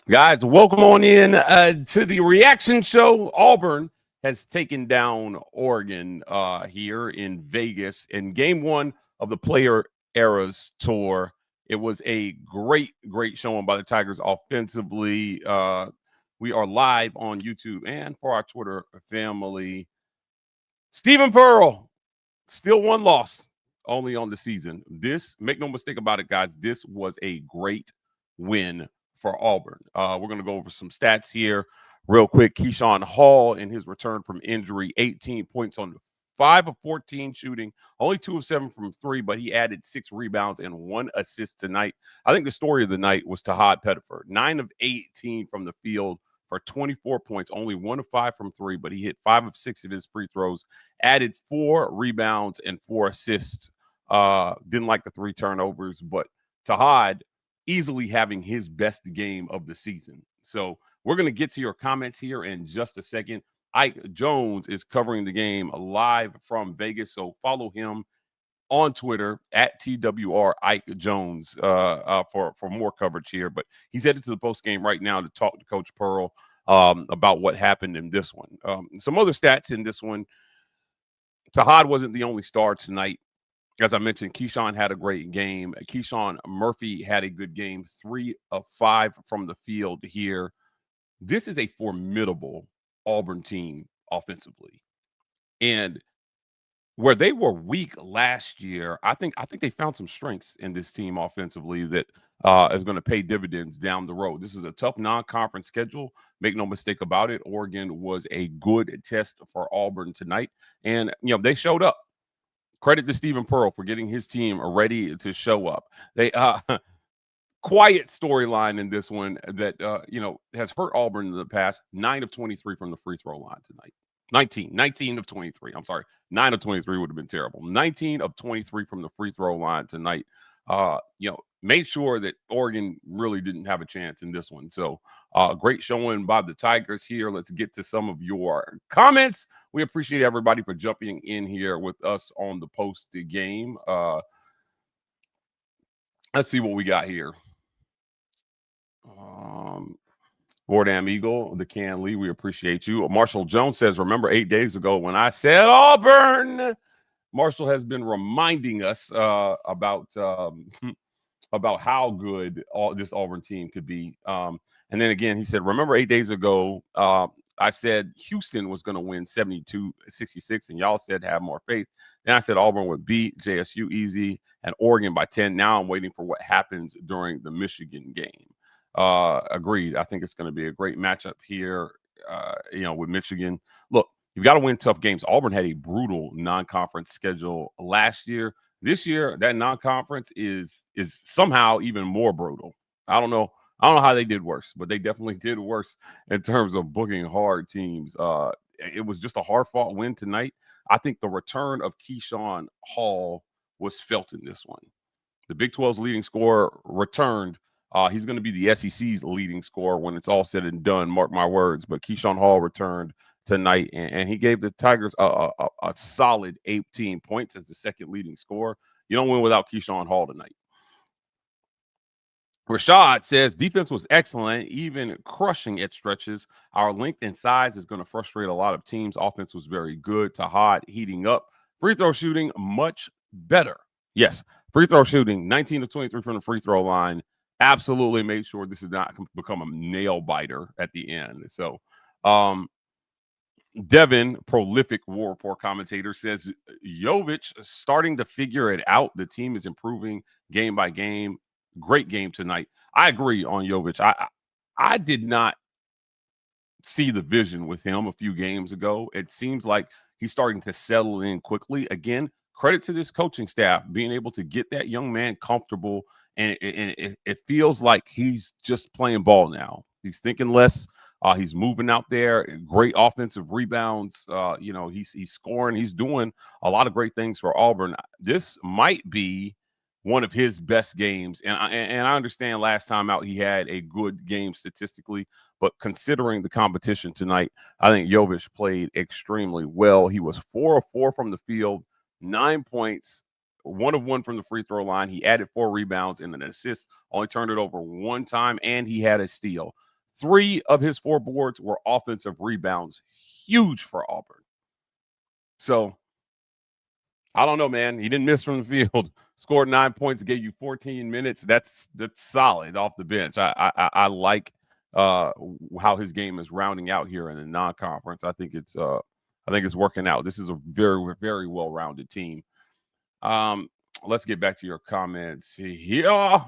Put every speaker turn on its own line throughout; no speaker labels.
Guys, welcome on in to the reaction show. Auburn has taken down Oregon here in Vegas in game one of the Player Eras Tour. It was a great showing by the Tigers offensively. We are live on YouTube and for our Twitter family. Stephen Pearl, still one loss only on the season. Make no mistake about it, guys, this was a great win for Auburn. We're going to go over some stats here real quick. Keyshawn Hall in his return from injury, 18 points on 5 of 14 shooting, only 2 of 7 from 3, but he added 6 rebounds and 1 assist tonight. I think the story of the night was Tahad Pettiford, 9 of 18 from the field for 24 points, only 1 of 5 from 3, but he hit 5 of 6 of his free throws, added 4 rebounds and 4 assists. Didn't like the 3 turnovers, but Tahad easily having his best game of the season. So we're going to get to your comments here in just a second. Ike Jones is covering the game live from Vegas, so follow him on Twitter at TWR Ike Jones for more coverage here. But he's headed to the post game right now to talk to Coach Pearl about what happened in this one. Some other stats in this one. Tahad wasn't the only star tonight. As I mentioned, Keyshawn had a great game. Keyshawn Murphy had a good game, 3 of 5 from the field here. This is a formidable Auburn team offensively. And where they were weak last year, I think they found some strengths in this team offensively that is going to pay dividends down the road. This is a tough non-conference schedule. Make no mistake about it. Oregon was a good test for Auburn tonight, and they showed up. Credit to Stephen Pearl for getting his team ready to show up. They quiet storyline in this one that has hurt Auburn in the past. 9 of 23 from the free throw line tonight. 19 of 23. I'm sorry. 9 of 23 would have been terrible. 19 of 23 from the free throw line tonight. Made sure that Oregon really didn't have a chance in this one. So great showing by the Tigers here. Let's get to some of your comments. We appreciate everybody for jumping in here with us on the post game. Let's see what we got here. Wardam Eagle, the Can Lee, we appreciate you. Marshall Jones says, remember 8 days ago when I said Auburn? Marshall has been reminding us about how good this Auburn team could be. And then again, he said, remember 8 days ago, I said Houston was going to win 72-66, and y'all said have more faith. Then I said Auburn would beat JSU easy and Oregon by 10. Now I'm waiting for what happens during the Michigan game. Agreed. I think it's going to be a great matchup here, with Michigan. Look, you've got to win tough games. Auburn had a brutal non-conference schedule last year. This year, that non-conference is somehow even more brutal. I don't know how they did worse, but they definitely did worse in terms of booking hard teams. It was just a hard-fought win tonight. I think the return of Keyshawn Hall was felt in this one. The Big 12's leading scorer returned. He's going to be the SEC's leading scorer when it's all said and done, mark my words. But Keyshawn Hall returned tonight, and he gave the Tigers a solid 18 points as the second leading scorer. You don't win without Keyshawn Hall tonight. Rashad says, defense was excellent, even crushing at stretches. Our length and size is going to frustrate a lot of teams. Offense was very good. Tahad heating up. Free throw shooting, much better. Yes, free throw shooting, 19 of 23 from the free throw line. Absolutely made sure this did not become a nail biter at the end. So, Devin, prolific War Report commentator, says Yovic starting to figure it out. The team is improving game by game. Great game tonight. I agree on Yovic. I did not see the vision with him a few games ago. It seems like he's starting to settle in quickly. Again, credit to this coaching staff being able to get that young man comfortable. And it feels like he's just playing ball now. He's thinking less. He's moving out there. Great offensive rebounds. He's scoring. He's doing a lot of great things for Auburn. This might be one of his best games. And I understand last time out he had a good game statistically. But considering the competition tonight, I think Yovic played extremely well. He was 4 of 4 from the field, 9 points. 1 of 1 from the free throw line. He added 4 rebounds and an assist, only turned it over 1 time, and he had a steal. 3 of his 4 boards were offensive rebounds. Huge for Auburn. So, I don't know, man. He didn't miss from the field. Scored 9 points, gave you 14 minutes. That's solid off the bench. I like how his game is rounding out here in the non-conference. I think it's working out. This is a very, very well-rounded team. Let's get back to your comments here.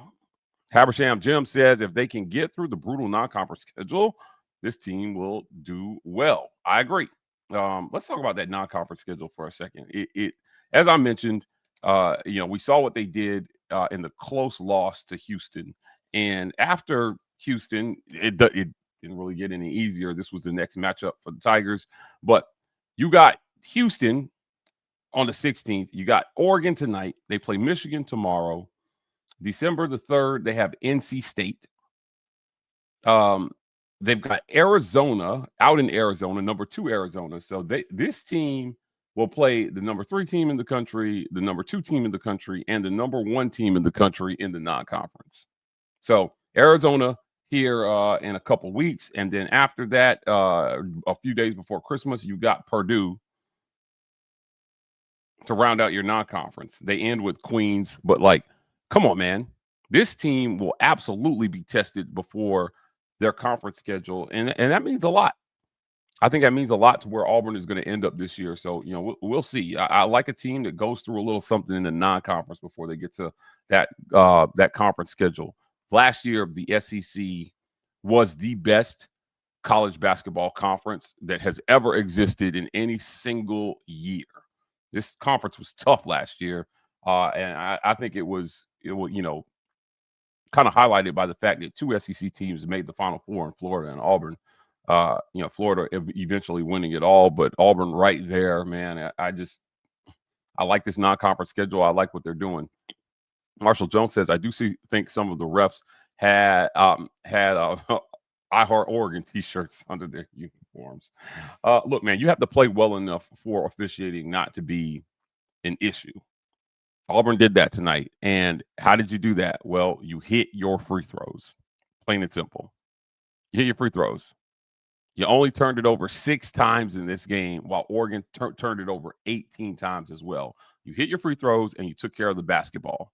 Habersham Jim says if they can get through the brutal non-conference schedule, this team will do well. I agree. Let's talk about that non-conference schedule for a second. It as I mentioned, we saw what they did in the close loss to Houston, and after Houston, it didn't really get any easier. This was the next matchup for the Tigers, but you got Houston on the 16th. You got Oregon tonight. They play Michigan tomorrow. December the 3rd, they have NC State. They've got Arizona out in Arizona, number 2 Arizona. So this team will play the number 3 team in the country, the number 2 team in the country, and the number 1 team in the country in the non-conference. So Arizona here in a couple weeks, and then after that, a few days before Christmas, you got Purdue to round out your non-conference. They end with Queens, but come on, man. This team will absolutely be tested before their conference schedule, and that means a lot. I think that means a lot to where Auburn is going to end up this year. So, we'll see. I like a team that goes through a little something in the non-conference before they get to that conference schedule. Last year, the SEC was the best college basketball conference that has ever existed in any single year. This conference was tough last year, and I think it was kind of highlighted by the fact that 2 SEC teams made the Final Four in Florida and Auburn. Florida eventually winning it all, but Auburn right there, man. I like this non-conference schedule. I like what they're doing. Marshall Jones says, I do think some of the refs had I Heart Oregon t-shirts under their uniforms. Look, man, you have to play well enough for officiating not to be an issue. Auburn did that tonight. And how did you do that? Well, you hit your free throws. Plain and simple. You hit your free throws. You only turned it over 6 times in this game, while Oregon turned it over 18 times as well. You hit your free throws, and you took care of the basketball.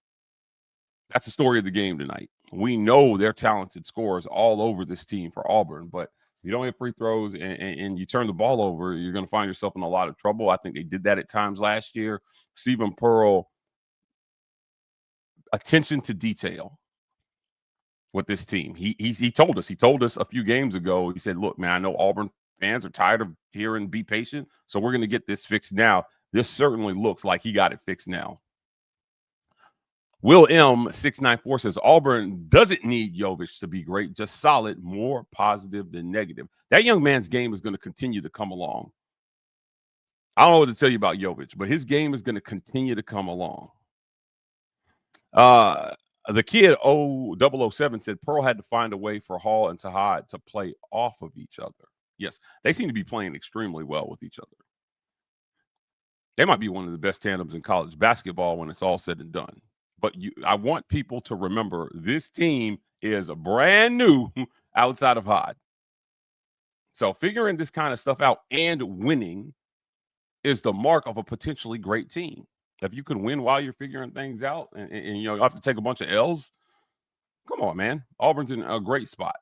That's the story of the game tonight. We know they're talented scorers all over this team for Auburn, but if you don't hit free throws and you turn the ball over, you're going to find yourself in a lot of trouble. I think they did that at times last year. Stephen Pearl, attention to detail with this team. He told us a few games ago, he said, look, man, I know Auburn fans are tired of hearing be patient, so we're going to get this fixed now. This certainly looks like he got it fixed now. Will M 694 says Auburn doesn't need Yovic to be great, just solid, more positive than negative. That young man's game is going to continue to come along. I don't know what to tell you about Yovic, but his game is going to continue to come along. The kid 007 said Pearl had to find a way for Hall and Tahad to play off of each other. Yes, they seem to be playing extremely well with each other. They might be one of the best tandems in college basketball when it's all said and done. But I want people to remember this team is brand new outside of Hod. So figuring this kind of stuff out and winning is the mark of a potentially great team. If you can win while you're figuring things out and you have to take a bunch of L's, come on, man. Auburn's in a great spot.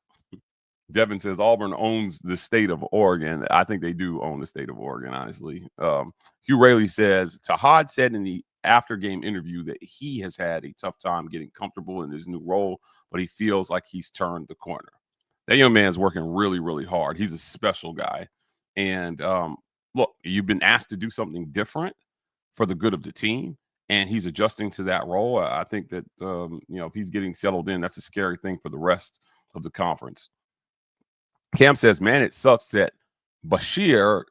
Devin says Auburn owns the state of Oregon. I think they do own the state of Oregon, honestly. Hugh Raley says, Tahad said in the after-game interview that he has had a tough time getting comfortable in his new role, but he feels like he's turned the corner. That young man's working really, really hard. He's a special guy. And look, you've been asked to do something different for the good of the team, and he's adjusting to that role. I think that, if he's getting settled in, that's a scary thing for the rest of the conference. Cam says, man, it sucks that Bashir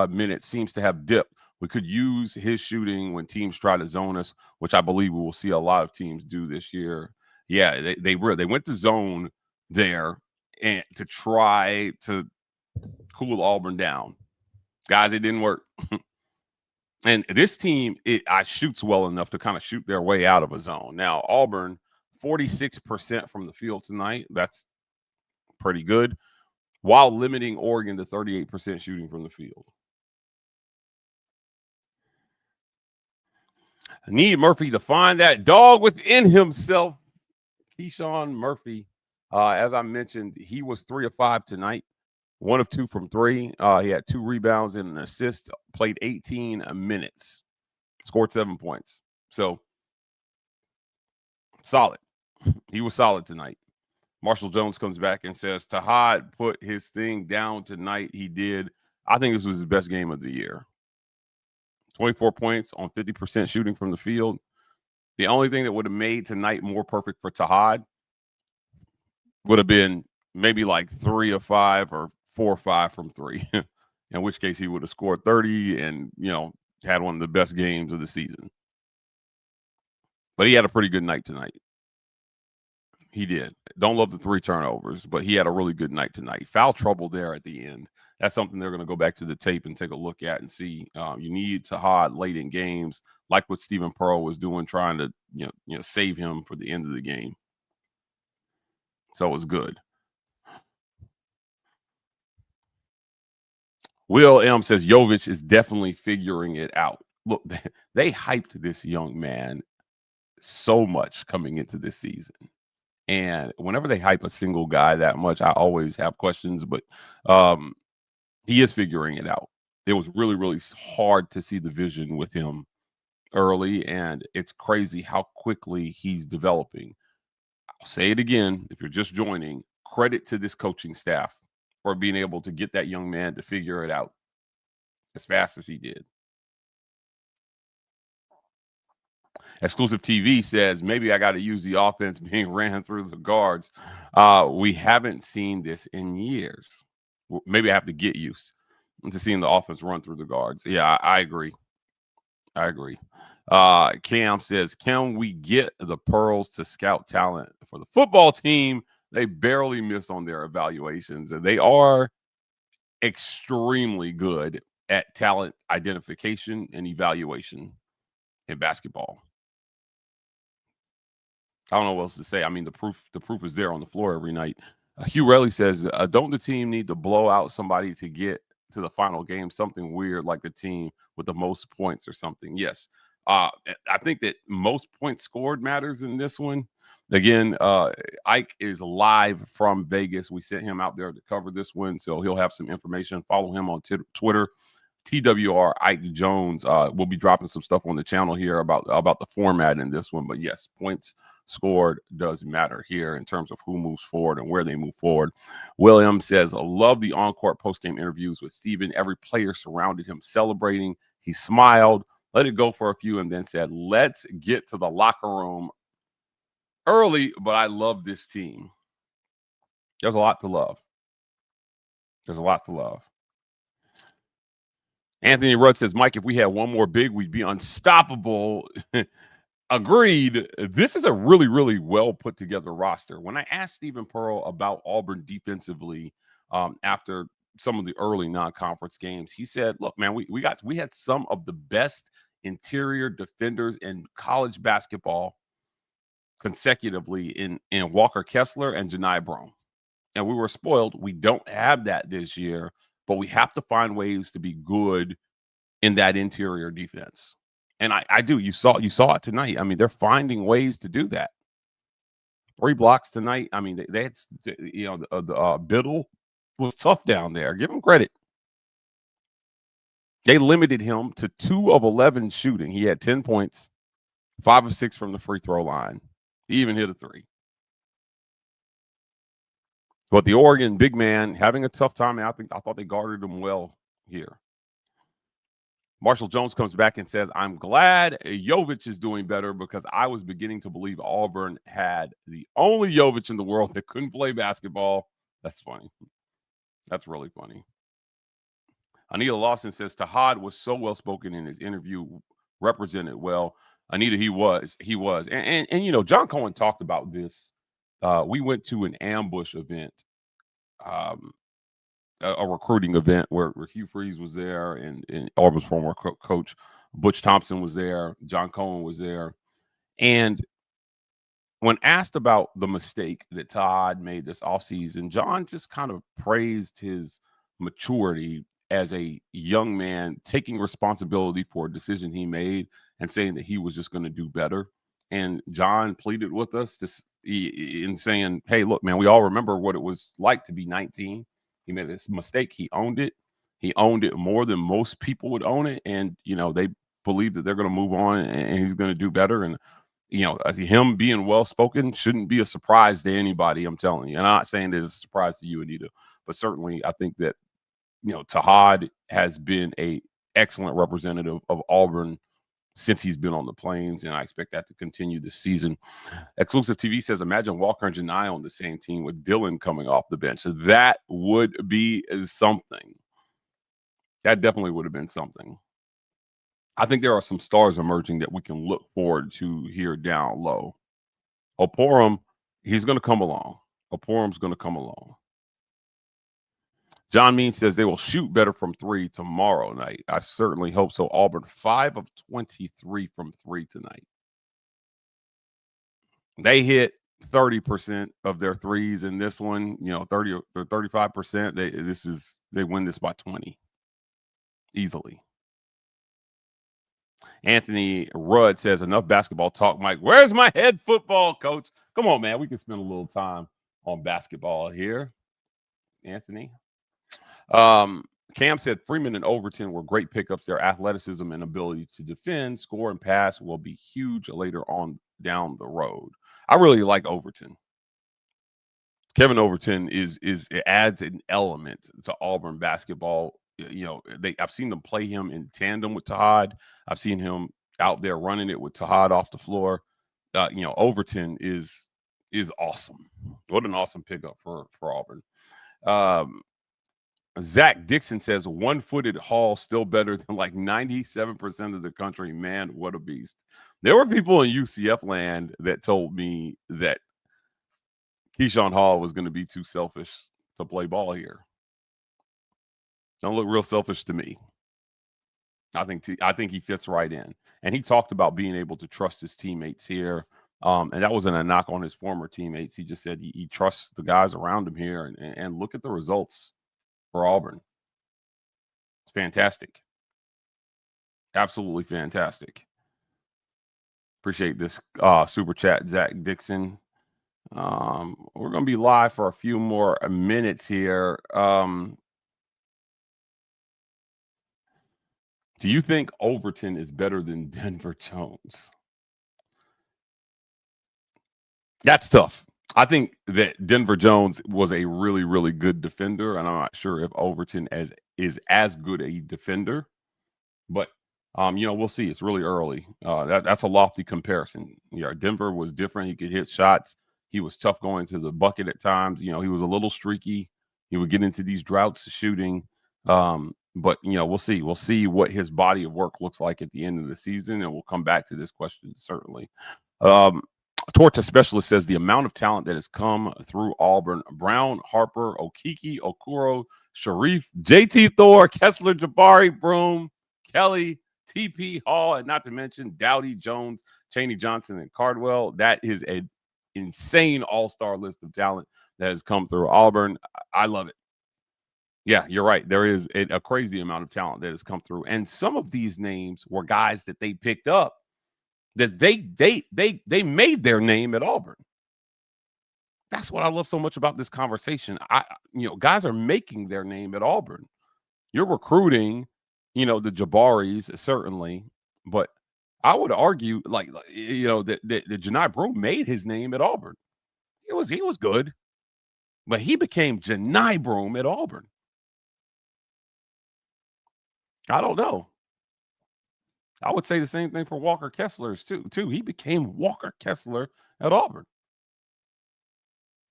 minutes seems to have dipped. We could use his shooting when teams try to zone us, which I believe we will see a lot of teams do this year. Yeah, they went to zone there and to try to cool Auburn down. Guys, it didn't work. And this team, shoots well enough to kind of shoot their way out of a zone. Now, Auburn, 46% from the field tonight. That's pretty good, while limiting Oregon to 38% shooting from the field. I need Murphy to find that dog within himself. Keyshawn Murphy, as I mentioned, he was 3 of 5 tonight, 1 of 2 from 3. He had 2 rebounds and an assist, played 18 minutes, scored 7 points. So, solid. He was solid tonight. Marshall Jones comes back and says, Tahad put his thing down tonight. He did. I think this was his best game of the year. 24 points on 50% shooting from the field. The only thing that would have made tonight more perfect for Tahad would have been maybe like 3 of 5 or 4 or 5 from 3, in which case he would have scored 30 and, had one of the best games of the season. But he had a pretty good night tonight. He did. Don't love the 3 turnovers, but he had a really good night tonight. Foul trouble there at the end. That's something they're going to go back to the tape and take a look at and see. You need Tahad late in games, like what Stephen Pearl was doing, trying to save him for the end of the game. So it was good. Will M says Yovic is definitely figuring it out. Look, they hyped this young man so much coming into this season. And whenever they hype a single guy that much, I always have questions, but he is figuring it out. It was really, really hard to see the vision with him early, and it's crazy how quickly he's developing. I'll say it again, if you're just joining, credit to this coaching staff for being able to get that young man to figure it out as fast as he did. Exclusive TV says, maybe I got to use the offense being ran through the guards. We haven't seen this in years. Maybe I have to get used to seeing the offense run through the guards. Yeah, I agree. Cam says, can we get the Pearls to scout talent for the football team? They barely miss on their evaluations, and they are extremely good at talent identification and evaluation in basketball. I don't know what else to say. I mean, the proof is there on the floor every night. Hugh Relly says, don't the team need to blow out somebody to get to the final game? Something weird like the team with the most points or something. Yes. I think that most points scored matters in this one. Again, Ike is live from Vegas. We sent him out there to cover this one, so he'll have some information. Follow him on Twitter. TWR Ike Jones. We'll be dropping some stuff on the channel here about the format in this one. But yes, points scored does matter here in terms of who moves forward and where they move forward. William says, I love the on-court post-game interviews with Steven. Every player surrounded him celebrating. He smiled, let it go for a few, and then said, let's get to the locker room early, but I love this team. There's a lot to love. Anthony Rudd says, Mike, if we had one more big, we'd be unstoppable. Agreed. This is a really, really well put together roster. When I asked Stephen Pearl about Auburn defensively after some of the early non-conference games, he said, look, man, we had some of the best interior defenders in college basketball consecutively in Walker Kessler and Janai Brown. And we were spoiled. We don't have that this year, but we have to find ways to be good in that interior defense. And I do. You saw it tonight. I mean, they're finding ways to do that. 3 blocks tonight. I mean, they had, Biddle was tough down there. Give him credit. They limited him to 2 of 11 shooting. He had 10 points, 5 of 6 from the free throw line. He even hit a 3. But the Oregon big man having a tough time. I thought they guarded him well here. Marshall Jones comes back and says, I'm glad Yovic is doing better because I was beginning to believe Auburn had the only Yovic in the world that couldn't play basketball. That's funny. That's really funny. Anita Lawson says, Tahad was so well-spoken in his interview, represented well. Anita, he was. And John Cohen talked about this. We went to an ambush event, a recruiting event where Hugh Freeze was there and Auburn's former coach Butch Thompson was there. John Cohen was there. And when asked about the mistake that Todd made this offseason, John just kind of praised his maturity as a young man, taking responsibility for a decision he made and saying that he was just going to do better. And John pleaded with us in saying, hey, look, man, we all remember what it was like to be 19. He made this mistake. He owned it. He owned it more than most people would own it. And, they believe that they're going to move on and he's going to do better. And, I see him being well-spoken shouldn't be a surprise to anybody, I'm telling you. And I'm not saying that it's a surprise to you, Anita, but certainly I think that, Tahad has been a excellent representative of Auburn since he's been on the Plains, and I expect that to continue this season. Exclusive TV says, imagine Walker and Janai on the same team with Dylan coming off the bench. That would be something. That definitely would have been something. I think there are some stars emerging that we can look forward to here down low. Oporum, he's going to come along. Oporum's going to come along. John Mean says they will shoot better from three tomorrow night. I certainly hope so. Auburn, 5 of 23 from three tonight. They hit 30% of their threes in this one, 30 or 35%. They win this by 20 easily. Anthony Rudd says, enough basketball talk, Mike. Where's my head football coach? Come on, man. We can spend a little time on basketball here. Anthony. Cam said Freeman and Overton were great pickups. Their athleticism and ability to defend, score, and pass will be huge later on down the road. I really like Overton. Kevin Overton it adds an element to Auburn basketball. I've seen them play him in tandem with Tahad. I've seen him out there running it with Tahad off the floor. Overton is awesome. What an awesome pickup for Auburn. Zach Dixon says one-footed Hall still better than like 97% of the country. Man, what a beast. There were people in UCF land that told me that Keyshawn Hall was going to be too selfish to play ball here. Don't look real selfish to me. I think he fits right in. And he talked about being able to trust his teammates here. And that wasn't a knock on his former teammates. He just said he trusts the guys around him here. And look at the results for Auburn. It's fantastic. Absolutely fantastic. Appreciate this super chat, Zach Dixon. We're going to be live for a few more minutes here. Do you think Overton is better than Denver Jones? That's tough. I think that Denver Jones was a really, really good defender, and I'm not sure if Overton is as good a defender. But, we'll see. It's really early. That's a lofty comparison. Denver was different. He could hit shots. He was tough going to the bucket at times. He was a little streaky. He would get into these droughts of shooting. But, we'll see. We'll see what his body of work looks like at the end of the season, and we'll come back to this question certainly. Torta Specialist says the amount of talent that has come through Auburn: Brown, Harper, Okiki, Okuro, Sharif, JT Thor, Kessler, Jabari, Broom, Kelly, TP Hall, and not to mention Dowdy, Jones, Chaney Johnson, and Cardwell. That is an insane all-star list of talent that has come through Auburn. I love it. Yeah, you're right. There is a crazy amount of talent that has come through. And some of these names were guys that they picked up that they made their name at Auburn. That's what I love so much about this conversation. Guys are making their name at Auburn. You're recruiting, the Jabaris certainly, but I would argue that Janai Broom made his name at Auburn. He was good, but he became Janai Broom at Auburn. I don't know. I would say the same thing for Walker Kessler's too. He became Walker Kessler at Auburn.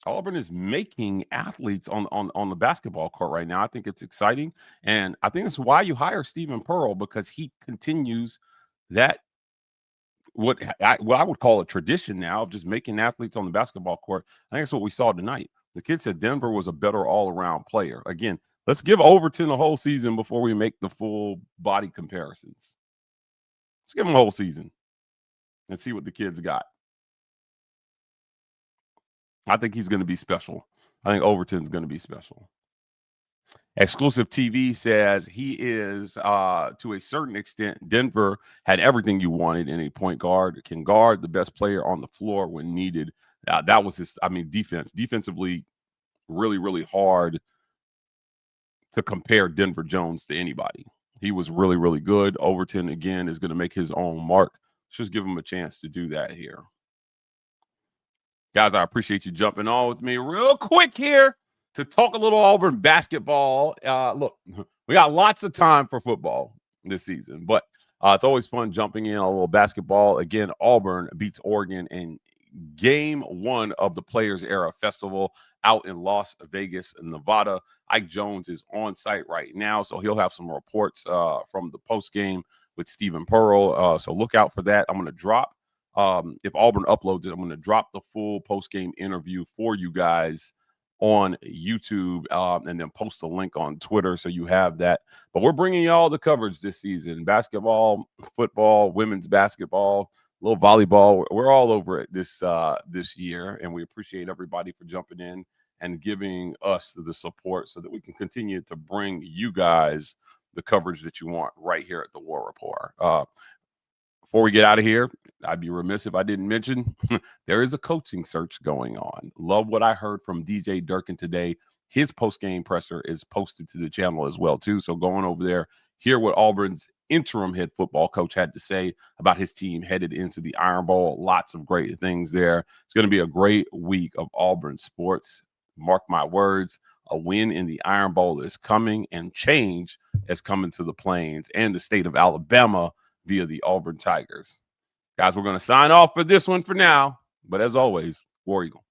Auburn is making athletes on the basketball court right now. I think it's exciting, and I think that's why you hire Stephen Pearl, because he continues that what I would call a tradition now of just making athletes on the basketball court. I think that's what we saw tonight. The kid said Denver was a better all-around player. Again, let's give Overton a whole season before we make the full body comparisons. Let's give him a whole season and see what the kids got. I think he's going to be special. I think Overton's going to be special. Exclusive TV says he is, to a certain extent, Denver had everything you wanted in a point guard, can guard the best player on the floor when needed. That was his, defensively, really, really hard to compare Denver Jones to anybody. He was really, really good. Overton, again, is going to make his own mark. Let's just give him a chance to do that here. Guys, I appreciate you jumping on with me real quick here to talk a little Auburn basketball. Look, we got lots of time for football this season, but it's always fun jumping in on a little basketball. Again, Auburn beats Oregon in game 1 of the Players Era Festival out in Las Vegas, Nevada. Ike Jones is on site right now, so he'll have some reports from the post game with Stephen Pearl. So look out for that. I'm going to drop, if Auburn uploads it, I'm going to drop the full post game interview for you guys on YouTube, and then post a link on Twitter so you have that. But we're bringing y'all the coverage this season: basketball, football, women's basketball, a little volleyball. We're all over it this year, and we appreciate everybody for jumping in and giving us the support so that we can continue to bring you guys the coverage that you want right here at the War Report. Before we get out of here, I'd be remiss if I didn't mention there is a coaching search going on. Love what I heard from DJ Durkin today. His post-game presser is posted to the channel as well, too. So going over there, hear what Auburn's interim head football coach had to say about his team headed into the Iron Bowl. Lots of great things there. It's going to be a great week of Auburn sports. Mark my words, a win in the Iron Bowl is coming, and change is coming to the Plains and the state of Alabama via the Auburn Tigers. Guys, we're going to sign off for this one for now. But as always, War Eagle.